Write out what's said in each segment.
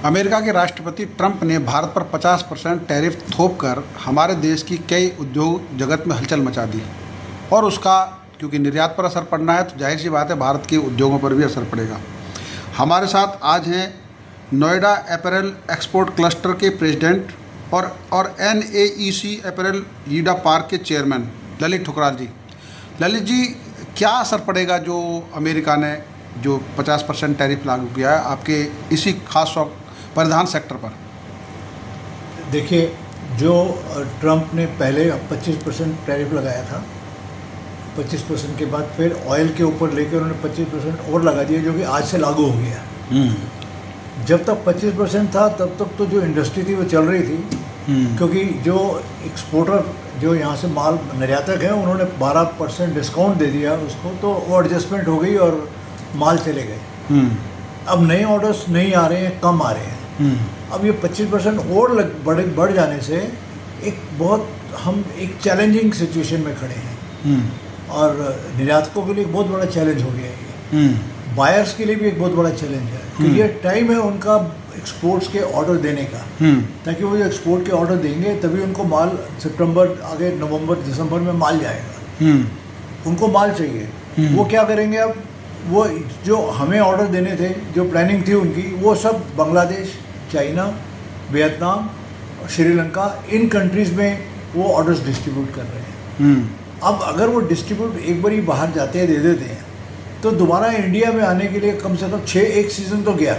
America के राष्ट्रपति Trump ने भारत पर 50% टैरिफ थोपकर हमारे देश की कई उद्योग जगत में हलचल मचा दी। और उसका क्योंकि निर्यात पर असर पड़ना है तो जाहिर सी बात है भारत के उद्योगों पर भी असर पड़ेगा। हमारे साथ आज हैं नोएडा अपैरल एक्सपोर्ट क्लस्टर के प्रेसिडेंट और NAEC अपैरल ईडा पार्क के चेयरमैन ललित ठुकराल जी। ललित जी, क्या असर पड़ेगा जो अमेरिका ने जो 50% टैरिफ लागू किया है आपके इसी खास परिधान सेक्टर पर? देखिए, जो ट्रंप ने पहले 25% टैरिफ लगाया था, 25% के बाद फिर ऑयल के ऊपर लेकर उन्होंने 25% और लगा दिया, जो कि आज से लागू हो गया। जब तक 25% था तब तक तो जो इंडस्ट्री थी वो चल रही थी, क्योंकि जो एक्सपोर्टर जो यहाँ से माल निर्यातक हैं उन्होंने 12% डिस्काउंट दे दिया उसको, तो वो एडजस्टमेंट हो गई और माल चले गए। अब नए ऑर्डर्स नहीं आ रहे हैं, कम आ रहे हैं। अब ये 25% और बढ़ जाने से हम एक चैलेंजिंग सिचुएशन में खड़े हैं। और निर्यातकों के लिए एक बहुत बड़ा चैलेंज हो गया है ये। बायर्स के लिए भी एक बहुत बड़ा चैलेंज है कि ये टाइम है उनका एक्सपोर्ट्स के ऑर्डर देने का, ताकि वो जो एक्सपोर्ट के ऑर्डर देंगे तभी उनको माल सितंबर, आगे नवंबर दिसंबर में माल जाएगा। उनको माल चाहिए। वो क्या करेंगे अब? वो जो हमें ऑर्डर देने थे, जो प्लानिंग थी उनकी, वो सब बांग्लादेश, चाइना, वियतनाम, श्रीलंका, इन कंट्रीज़ में वो ऑर्डर्स डिस्ट्रीब्यूट कर रहे हैं। अब अगर वो डिस्ट्रीब्यूट एक बार ही बाहर जाते हैं, दे देते हैं, तो दोबारा इंडिया में आने के लिए कम से कम एक सीज़न तो गया,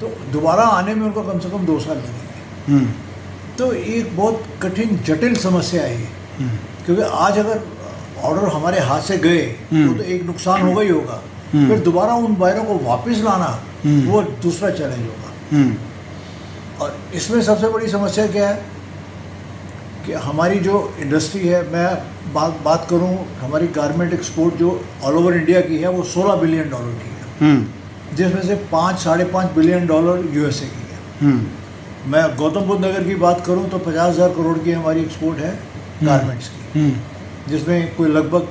तो दोबारा आने में उनको कम से कम 2 साल लगेंगे। तो एक बहुत कठिन जटिल समस्या है ये, क्योंकि आज अगर ऑर्डर हमारे हाथ से गए तो एक नुकसान होगा ही होगा, फिर दोबारा उन बायरों को वापस लाना वो दूसरा चैलेंज होगा। और इसमें सबसे बड़ी समस्या क्या है कि हमारी जो इंडस्ट्री है, मैं बात करूं, हमारी गारमेंट एक्सपोर्ट जो ऑल ओवर इंडिया की है वो $16 बिलियन की है, जिसमें से $5-5.5 बिलियन USA की है। मैं गौतम बुद्ध नगर की बात करूं तो 50,000 करोड़ की हमारी एक्सपोर्ट है गारमेंट्स की, जिसमें कोई लगभग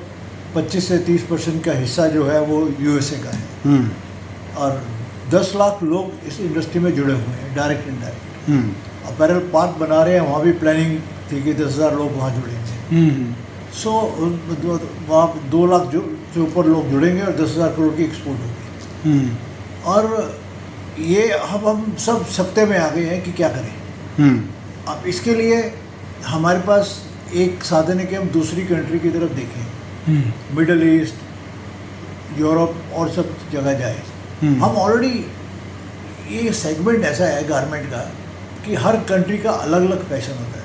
25 से 30% का हिस्सा जो है वो USA का है। और 10 लाख लोग इस इंडस्ट्री में जुड़े हुए हैं, डायरेक्ट इनडायरेक्ट। अपैरल पार्क बना रहे हैं, वहाँ भी प्लानिंग थी कि 10,000 लोग वहाँ जुड़ेंगे। सो वहाँ 2 लाख से ऊपर लोग जुड़ेंगे और 10,000 करोड़ की एक्सपोर्ट होगी। और ये अब हम सब सख्ते में आ गए हैं कि क्या करें। अब इसके लिए हमारे पास एक साधन है कि हम दूसरी कंट्री की तरफ देखें, मिडल ईस्ट, यूरोप और सब जगह जाए। हम ऑलरेडी ये सेगमेंट ऐसा है गारमेंट का कि हर कंट्री का अलग अलग फैशन होता है।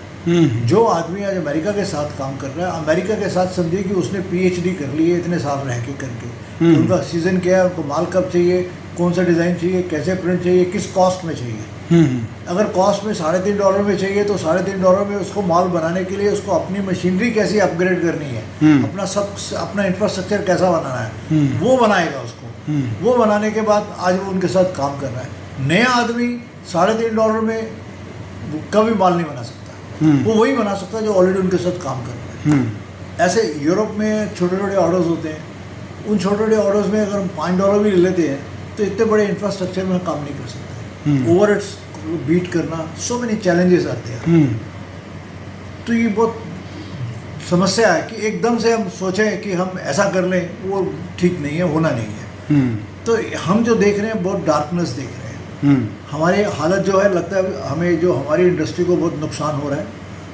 जो आदमी आज अमेरिका के साथ काम कर रहा है, अमेरिका के साथ समझिए कि उसने PhD कर ली है इतने साल रह के करके, कि उनका सीज़न क्या है, उनको माल कब चाहिए, कौन सा डिज़ाइन चाहिए, कैसे प्रिंट चाहिए, किस कॉस्ट में चाहिए। अगर कॉस्ट में $3.5 में चाहिए तो $3.5 में उसको माल बनाने के लिए उसको अपनी मशीनरी कैसी अपग्रेड करनी है, अपना इंफ्रास्ट्रक्चर कैसा बनाना है, वो बनाएगा उसको। वो बनाने के बाद आज वो उनके साथ काम कर रहा है। नया आदमी $3.5 में कभी माल नहीं बना सकता, वो वही बना सकता है जो ऑलरेडी उनके साथ काम कर रहा है। ऐसे यूरोप में छोटे छोटे ऑर्डर्स होते हैं, उन छोटे छोटे ऑर्डर्स में अगर हम $5 भी ले लेते हैं तो इतने बड़े इंफ्रास्ट्रक्चर में काम नहीं कर सकते। ओवरहेड्स बीट करना, सो मेनी चैलेंजेस आते हैं। तो ये बहुत समस्या है कि एकदम से हम सोचें कि हम ऐसा कर लें, वो ठीक नहीं है, होना नहीं है। तो हम जो देख रहे हैं बहुत डार्कनेस देख रहे हैं। हमारी हालत जो है, लगता है हमें जो हमारी इंडस्ट्री को बहुत नुकसान हो रहा है।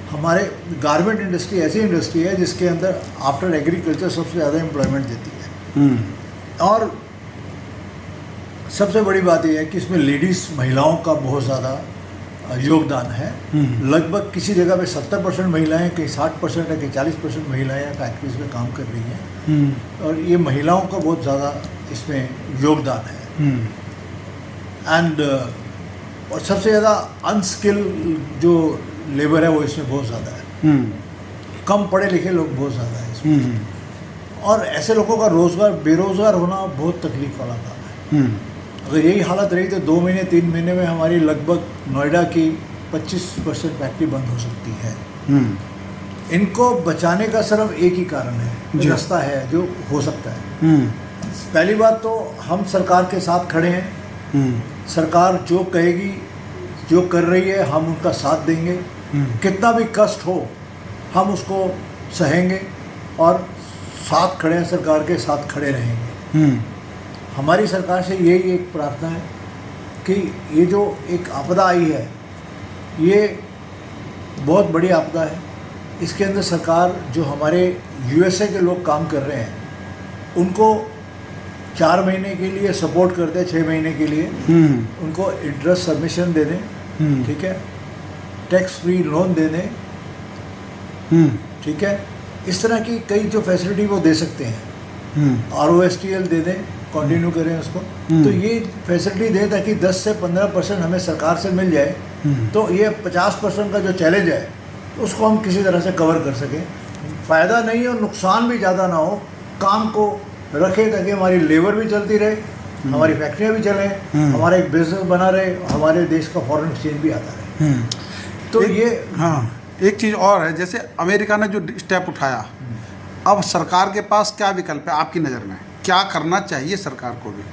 हमारे गारमेंट इंडस्ट्री ऐसी इंडस्ट्री है जिसके अंदर आफ्टर एग्रीकल्चर सबसे ज़्यादा एम्प्लॉयमेंट देती है। और सबसे बड़ी बात यह है कि इसमें लेडीज़, महिलाओं का बहुत ज़्यादा योगदान है। लगभग किसी जगह पे 70% महिलाएं, कहीं 60% है, कहीं 40% महिलाएं फैक्ट्रीज में काम कर रही हैं। और ये महिलाओं का बहुत ज़्यादा इसमें योगदान है। और सबसे ज़्यादा अनस्किल जो लेबर है वो इसमें बहुत ज़्यादा है। कम पढ़े लिखे लोग बहुत ज़्यादा है इसमें। और ऐसे लोगों का बेरोज़गार होना बहुत तकलीफ वाला काम है। अगर यही हालत रही तो 2 महीने 3 महीने में हमारी लगभग नोएडा की 25% फैक्ट्री बंद हो सकती है। इनको बचाने का सिर्फ एक ही कारण है, रास्ता है जो हो सकता है। पहली बात तो हम सरकार के साथ खड़े हैं सरकार जो कहेगी, जो कर रही है, हम उनका साथ देंगे। कितना भी कष्ट हो हम उसको सहेंगे और साथ खड़े हैं, सरकार के साथ खड़े रहेंगे। हमारी सरकार से यही एक प्रार्थना है कि ये जो एक आपदा आई है, ये बहुत बड़ी आपदा है। इसके अंदर सरकार जो हमारे यूएसए के लोग काम कर रहे हैं उनको 4 महीने के लिए सपोर्ट कर दें, 6 महीने के लिए उनको इंटरेस्ट सबमिशन दे दें, ठीक है, टैक्स फ्री लोन दे दें, ठीक है। इस तरह की कई जो फैसिलिटी वो दे सकते हैं, ROSTL दे दें, कंटिन्यू करें उसको। तो ये फैसिलिटी दें ताकि 10 से 15% हमें सरकार से मिल जाए, तो ये 50% का जो चैलेंज है उसको हम किसी तरह से कवर कर सकें। फ़ायदा नहीं और नुकसान भी ज़्यादा ना हो, काम को रखें ताकि हमारी लेबर भी चलती रहे, हमारी फैक्ट्रियाँ भी चलें, हमारा एक बिजनेस बना रहे, हमारे देश का फॉरेन एक्सचेंज भी आता रहे। तो ये एक चीज़ और है, जैसे अमेरिका ने जो स्टेप उठाया, अब सरकार के पास क्या विकल्प है आपकी नज़र में? क्या करना चाहिए सरकार को भी?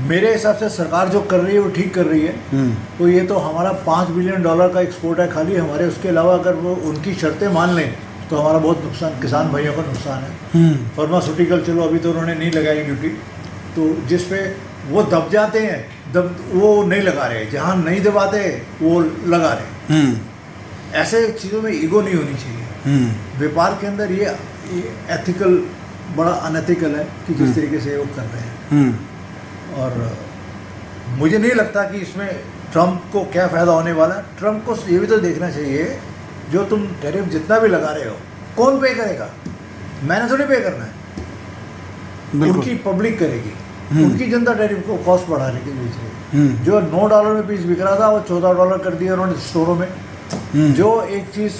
मेरे हिसाब से सरकार जो कर रही है वो ठीक कर रही है। तो ये तो हमारा $5 बिलियन का एक्सपोर्ट है खाली हमारे, उसके अलावा अगर वो उनकी शर्तें मान लें तो हमारा बहुत नुकसान, किसान भाइयों का नुकसान है। फार्मास्यूटिकल चलो अभी तो उन्होंने नहीं लगाई ड्यूटी, तो जिस पे वो दब जाते हैं वो नहीं लगा रहे, जहाँ नहीं दबाते वो लगा रहे। ऐसे चीज़ों में ईगो नहीं होनी चाहिए। व्यापार के अंदर ये एथिकल बड़ा अनएथिकल है कि जिस तरीके से वो कर रहे हैं। और मुझे नहीं लगता कि इसमें ट्रम्प को क्या फ़ायदा होने वाला है। ट्रम्प को ये भी तो देखना चाहिए, जो तुम टैरिफ जितना भी लगा रहे हो कौन पे करेगा? मैंने थोड़ी पे करना है, उनकी पब्लिक करेगी, उनकी जनता टैरिफ को कॉस्ट बढ़ाने के बीच में। जो $9 में पीस बिक रहा था वो $14 कर दिया उन्होंने स्टोरों में। जो एक चीज़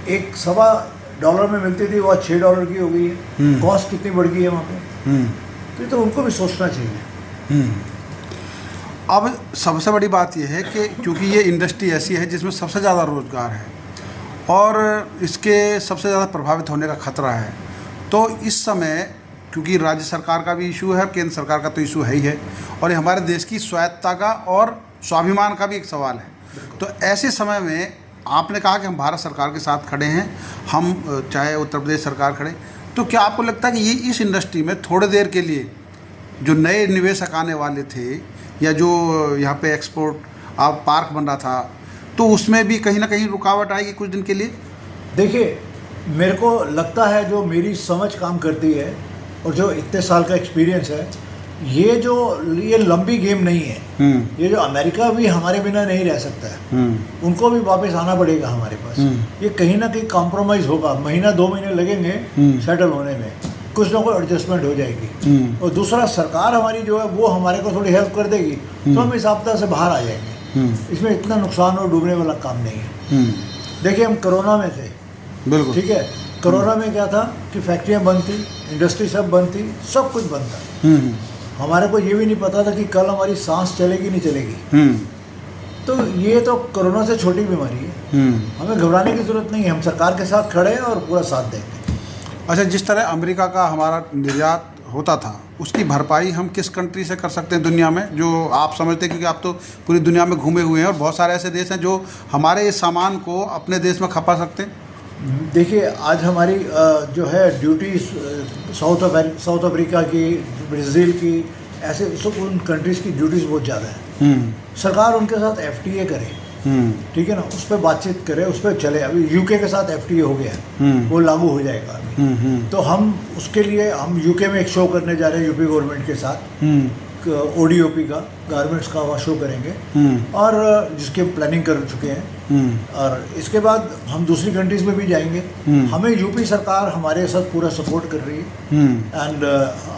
$1.25 में मिलती थी वो $6 की हो गई है। कॉस्ट कितनी बढ़ गई है वहाँ पे। तो ये तो उनको भी सोचना चाहिए। अब सबसे बड़ी बात यह है कि क्योंकि ये इंडस्ट्री ऐसी है जिसमें सबसे ज़्यादा रोज़गार है और इसके सबसे ज़्यादा प्रभावित होने का खतरा है, तो इस समय क्योंकि राज्य सरकार का भी इशू है, केंद्र सरकार का तो इशू है ही है, और ये हमारे देश की स्वायत्तता का और स्वाभिमान का भी एक सवाल है। तो ऐसे समय में आपने कहा कि हम भारत सरकार के साथ खड़े हैं, हम चाहे उत्तर प्रदेश सरकार खड़े, तो क्या आपको लगता है कि ये इस इंडस्ट्री में थोड़ी देर के लिए जो नए निवेशक आने वाले थे या जो यहाँ पे एक्सपोर्ट आप पार्क बन रहा था, तो उसमें भी कहीं ना कहीं रुकावट आएगी कुछ दिन के लिए? देखिए, मेरे को लगता है जो मेरी समझ काम करती है और जो इतने साल का एक्सपीरियंस है, ये लंबी गेम नहीं है। ये जो अमेरिका भी हमारे बिना नहीं रह सकता है, उनको भी वापस आना पड़ेगा हमारे पास। ये कहीं ना कहीं कॉम्प्रोमाइज़ होगा, महीना 2 महीने लगेंगे सेटल होने में, कुछ ना कोई एडजस्टमेंट हो जाएगी। और दूसरा, सरकार हमारी जो है वो हमारे को थोड़ी हेल्प कर देगी तो हम इस आपदा से बाहर आ जाएंगे। इसमें इतना नुकसान और डूबने वाला काम नहीं है। देखिए, हम कोरोना में थे, बिल्कुल ठीक है। कोरोना में क्या था कि फैक्ट्रियाँ बंद थी, इंडस्ट्री सब बंद थी, सब कुछ बंद था। हमारे को ये भी नहीं पता था कि कल हमारी सांस चलेगी नहीं चलेगी। तो ये तो कोरोना से छोटी बीमारी है, हमें घबराने की ज़रूरत नहीं है। हम सरकार के साथ खड़े हैं और पूरा साथ देंगे। अच्छा, जिस तरह अमेरिका का हमारा निर्यात होता था, उसकी भरपाई हम किस कंट्री से कर सकते हैं दुनिया में, जो आप समझते हैं, क्योंकि आप तो पूरी दुनिया में घूमे हुए हैं और बहुत सारे ऐसे देश हैं जो हमारे इस सामान को अपने देश में खपा सकते हैं? देखिए, आज हमारी जो है ड्यूटीज साउथ अफ्रीका की, ब्राज़ील की, ऐसे सब उन कंट्रीज़ की ड्यूटीज़ बहुत ज़्यादा है। सरकार उनके साथ FTA करे, ठीक है ना, उस पर बातचीत करे, उस पर चले। अभी UK के साथ FTA हो गया है, वो लागू हो जाएगा अभी। तो हम उसके लिए हम UK में एक शो करने जा रहे हैं यूपी गवर्नमेंट के साथ, ODOP का, गारमेंट्स का वहाँ शो करेंगे, और जिसके प्लानिंग कर चुके हैं। और इसके बाद हम दूसरी कंट्रीज़ में भी जाएंगे। हमें यूपी सरकार हमारे साथ पूरा सपोर्ट कर रही है। एंड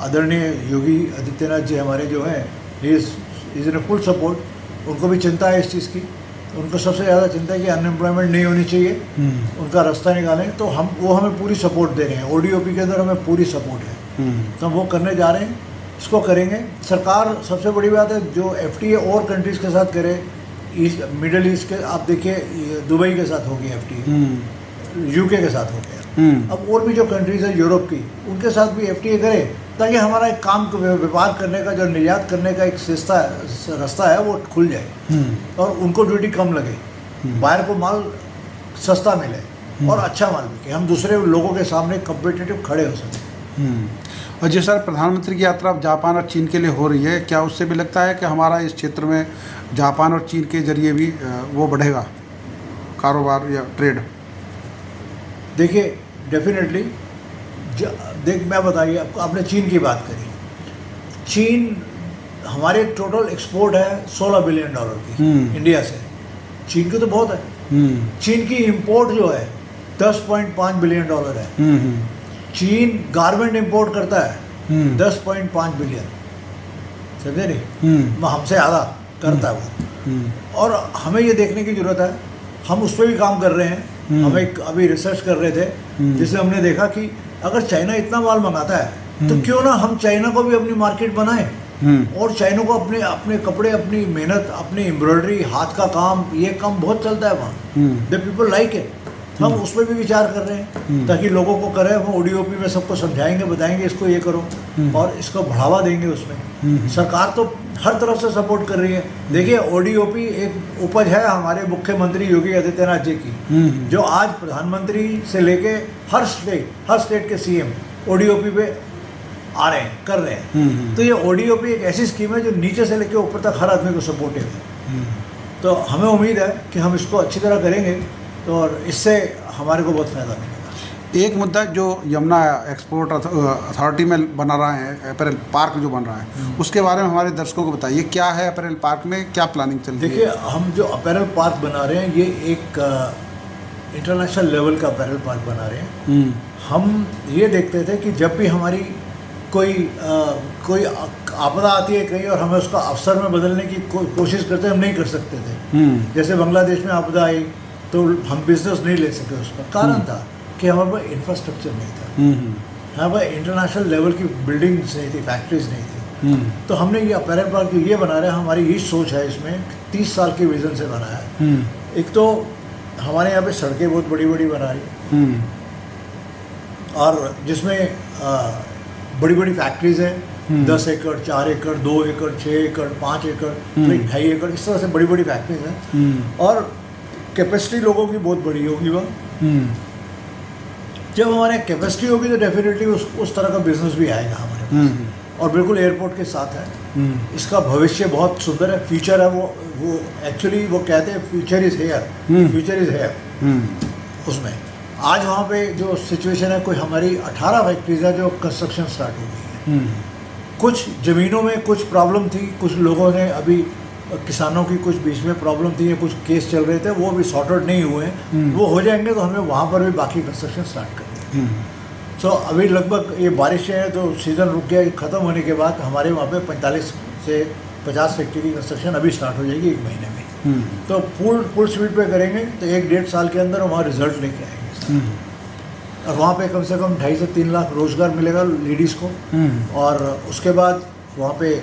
आदरणीय योगी आदित्यनाथ जी हमारे जो हैं, इज़ इन फुल सपोर्ट। उनको भी चिंता है इस चीज़ की, उनको सबसे ज़्यादा चिंता है कि अनएम्प्लॉयमेंट नहीं होनी चाहिए, उनका रास्ता निकालें। तो वो हमें पूरी सपोर्ट दे रहे हैं, ODOP के अंदर हमें पूरी सपोर्ट है, तो हम वो करने जा रहे हैं, इसको करेंगे। सरकार, सबसे बड़ी बात है, जो FTA और कंट्रीज़ के साथ करे, ईस्ट मिडल ईस्ट के, आप देखिए दुबई के साथ हो गया FTA, UK के साथ हो गया, अब और भी जो कंट्रीज़ है यूरोप की, उनके साथ भी FTA करे ताकि हमारा एक काम व्यापार करने का जो निर्यात करने का एक रास्ता है वो खुल जाए और उनको ड्यूटी कम लगे, बाहर को माल सस्ता मिले और अच्छा माल बिके, हम दूसरे लोगों के सामने कम्पिटिटिव खड़े हो सकें। और जी सर, प्रधानमंत्री की यात्रा अब जापान और चीन के लिए हो रही है, क्या उससे भी लगता है कि हमारा इस क्षेत्र में जापान और चीन के जरिए भी वो बढ़ेगा कारोबार या ट्रेड? देखिए डेफिनेटली मैं बताइए आपको, आपने चीन की बात करी, चीन हमारे टोटल एक्सपोर्ट है $16 बिलियन की इंडिया से, चीन की तो बहुत है। चीन की इंपोर्ट जो है $10.5 बिलियन है। चीन गारमेंट इंपोर्ट करता है 10.5 बिलियन, समझे नहीं, हमसे ज़्यादा करता है वो। और हमें ये देखने की ज़रूरत है, हम उस पर भी काम कर रहे हैं। हम एक अभी रिसर्च कर रहे थे जिसमें हमने देखा कि अगर चाइना इतना माल मंगाता है तो क्यों ना हम चाइना को भी अपनी मार्केट बनाएं और चाइना को अपने कपड़े, अपनी मेहनत, अपनी एम्ब्रॉयडरी, हाथ का काम, ये काम बहुत चलता है वहाँ, द पीपल लाइक इट। हम उस पर भी विचार कर रहे हैं ताकि लोगों को करें, हम ODOP में सबको समझाएंगे, बताएंगे इसको ये करो और इसको बढ़ावा देंगे। उसमें सरकार तो हर तरफ से सपोर्ट कर रही है। देखिए ODOP एक उपज है हमारे मुख्यमंत्री योगी आदित्यनाथ जी की, जो आज प्रधानमंत्री से लेके हर स्टेट के CM ODOP पे आ रहे हैं, कर रहे हैं। तो ये ODOP एक ऐसी स्कीम है जो नीचे से लेके ऊपर तक हर आदमी को सपोर्टिव है। तो हमें उम्मीद है कि हम इसको अच्छी तरह करेंगे तो और इससे हमारे को बहुत फ़ायदा मिलेगा। एक मुद्दा जो यमुना एक्सपोर्ट अथॉरिटी में बना रहा है, अपैरल पार्क जो बन रहा है, उसके बारे में हमारे दर्शकों को बताइए, क्या है अपैरल पार्क में, क्या प्लानिंग चल रही है? देखिए, हम जो अपैरल पार्क बना रहे हैं ये एक इंटरनेशनल लेवल का अपैरल पार्क बना रहे हैं। हम ये देखते थे कि जब भी हमारी कोई आपदा आती है कहीं और हमें उसका अवसर में बदलने की कोशिश करते हम नहीं कर सकते थे। जैसे बांग्लादेश में आपदा आई तो हम बिजनेस नहीं ले सके, उसका कारण था कि हमारे पास इंफ्रास्ट्रक्चर नहीं था, हमारे पास इंटरनेशनल लेवल की बिल्डिंग्स नहीं थी, फैक्ट्रीज नहीं थी। तो हमने ये अपैरल पार्क जो ये बना रहे हैं, हमारी ये सोच है, इसमें 30 साल के विजन से बना है। एक तो हमारे यहाँ पे सड़कें बहुत बड़ी बड़ी बना रही है और जिसमें बड़ी बड़ी फैक्ट्रीज हैं, 10 एकड़, 4 एकड़, 2 एकड़, 6 एकड़, 5 एकड़, 2.5 एकड़, इस तरह से बड़ी बड़ी फैक्ट्रीज हैं और कैपेसिटी लोगों की बहुत बड़ी होगी वहाँ। जब हमारे कैपेसिटी होगी तो डेफिनेटली उस तरह का बिजनेस भी आएगा हमारे पास और बिल्कुल एयरपोर्ट के साथ है। इसका भविष्य बहुत सुंदर है, फ्यूचर है। वो एक्चुअली वो कहते हैं future is here, future is here. उसमें आज वहाँ पे जो सिचुएशन है, कोई हमारी 18 फैक्ट्रीज है जो कंस्ट्रक्शन स्टार्ट हो गई है। कुछ ज़मीनों में कुछ प्रॉब्लम थी, कुछ लोगों ने अभी किसानों की कुछ बीच में प्रॉब्लम थी, या कुछ केस चल रहे थे, वो भी सॉर्ट आउट नहीं हुए। वो हो जाएंगे तो हमें वहाँ पर भी बाकी कंस्ट्रक्शन स्टार्ट कर देंगे। सो अभी लगभग ये बारिशें हैं तो सीज़न रुक गया, ख़त्म होने के बाद हमारे वहाँ पे 45 से 50 फैक्ट्री की कंस्ट्रक्शन अभी स्टार्ट हो जाएगी 1 महीने में। तो फुल स्पीड पे करेंगे तो 1-1.5 साल के अंदर वहाँ रिजल्ट लेके आएंगे और वहाँ पे कम से कम 2.5 से 3 लाख रोज़गार मिलेगा लेडीज़ को और उसके बाद वहाँ पे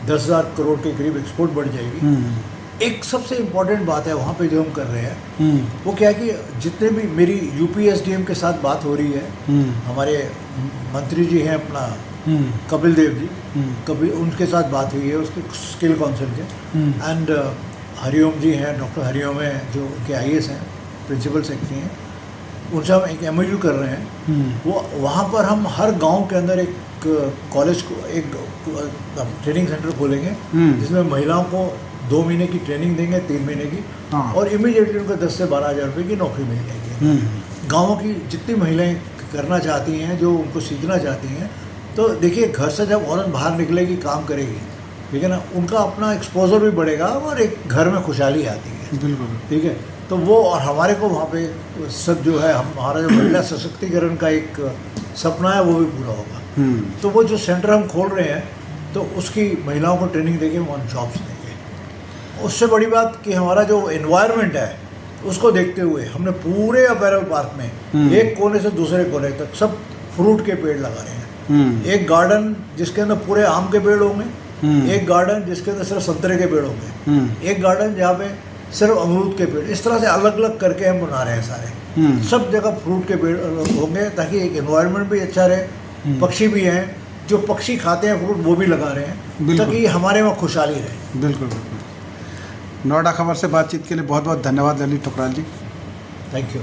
10,000 करोड़ के करीब एक्सपोर्ट बढ़ जाएगी। एक सबसे इम्पॉर्टेंट बात है वहाँ पे जो हम कर रहे हैं वो क्या है कि जितने भी मेरी UPSDM के साथ बात हो रही है, हमारे मंत्री जी हैं अपना कपिल देव जी, उनके साथ बात हुई है उसके स्किल काउंसिल के, एंड हरिओम जी हैं, डॉक्टर हरिओम हैं जो उनके IAS हैं, प्रिंसिपल सेक्रेटरी हैं, उनसे हम एक MOU कर रहे हैं। वो वहाँ पर हम हर गांव के अंदर एक कॉलेज को एक ट्रेनिंग सेंटर खोलेंगे जिसमें महिलाओं को 2 महीने की ट्रेनिंग देंगे, 3 महीने की, और इमीडिएटली उनको 10 से 12 हज़ार रुपये की नौकरी मिल जाएगी। गाँवों की जितनी महिलाएं करना चाहती हैं, जो उनको सीखना चाहती हैं, तो देखिए घर से जब औरत बाहर निकलेगी, काम करेगी, ठीक है ना, उनका अपना एक्सपोजर भी बढ़ेगा और एक घर में खुशहाली आती है। बिल्कुल, ठीक है। तो वो और हमारे को वहाँ पे सब जो है हमारा जो महिला सशक्तिकरण का एक सपना है वो भी पूरा होगा। तो वो जो सेंटर हम खोल रहे हैं तो उसकी महिलाओं को ट्रेनिंग देके वहाँ जॉब्स देंगे। उससे बड़ी बात कि हमारा जो एनवायरनमेंट है उसको देखते हुए हमने पूरे अपैरल पार्क में एक कोने से दूसरे कोने तक सब फ्रूट के पेड़ लगा रहे हैं। एक गार्डन जिसके अंदर पूरे आम के पेड़ होंगे, एक गार्डन जिसके अंदर सिर्फ संतरे के पेड़ होंगे, एक गार्डन जहाँ पे सिर्फ अमरूद के पेड़, इस तरह से अलग अलग करके हम बना रहे हैं सारे। सब जगह फ्रूट के पेड़ होंगे ताकि एक एनवायरनमेंट भी अच्छा रहे, पक्षी भी हैं, जो पक्षी खाते हैं फ्रूट वो भी लगा रहे हैं बिल्कुल। ताकि हमारे वहाँ खुशहाली रहे। बिल्कुल बिल्कुल। नोएडा खबर से बातचीत के लिए बहुत बहुत धन्यवाद ललित ठुकराल जी। Thank you.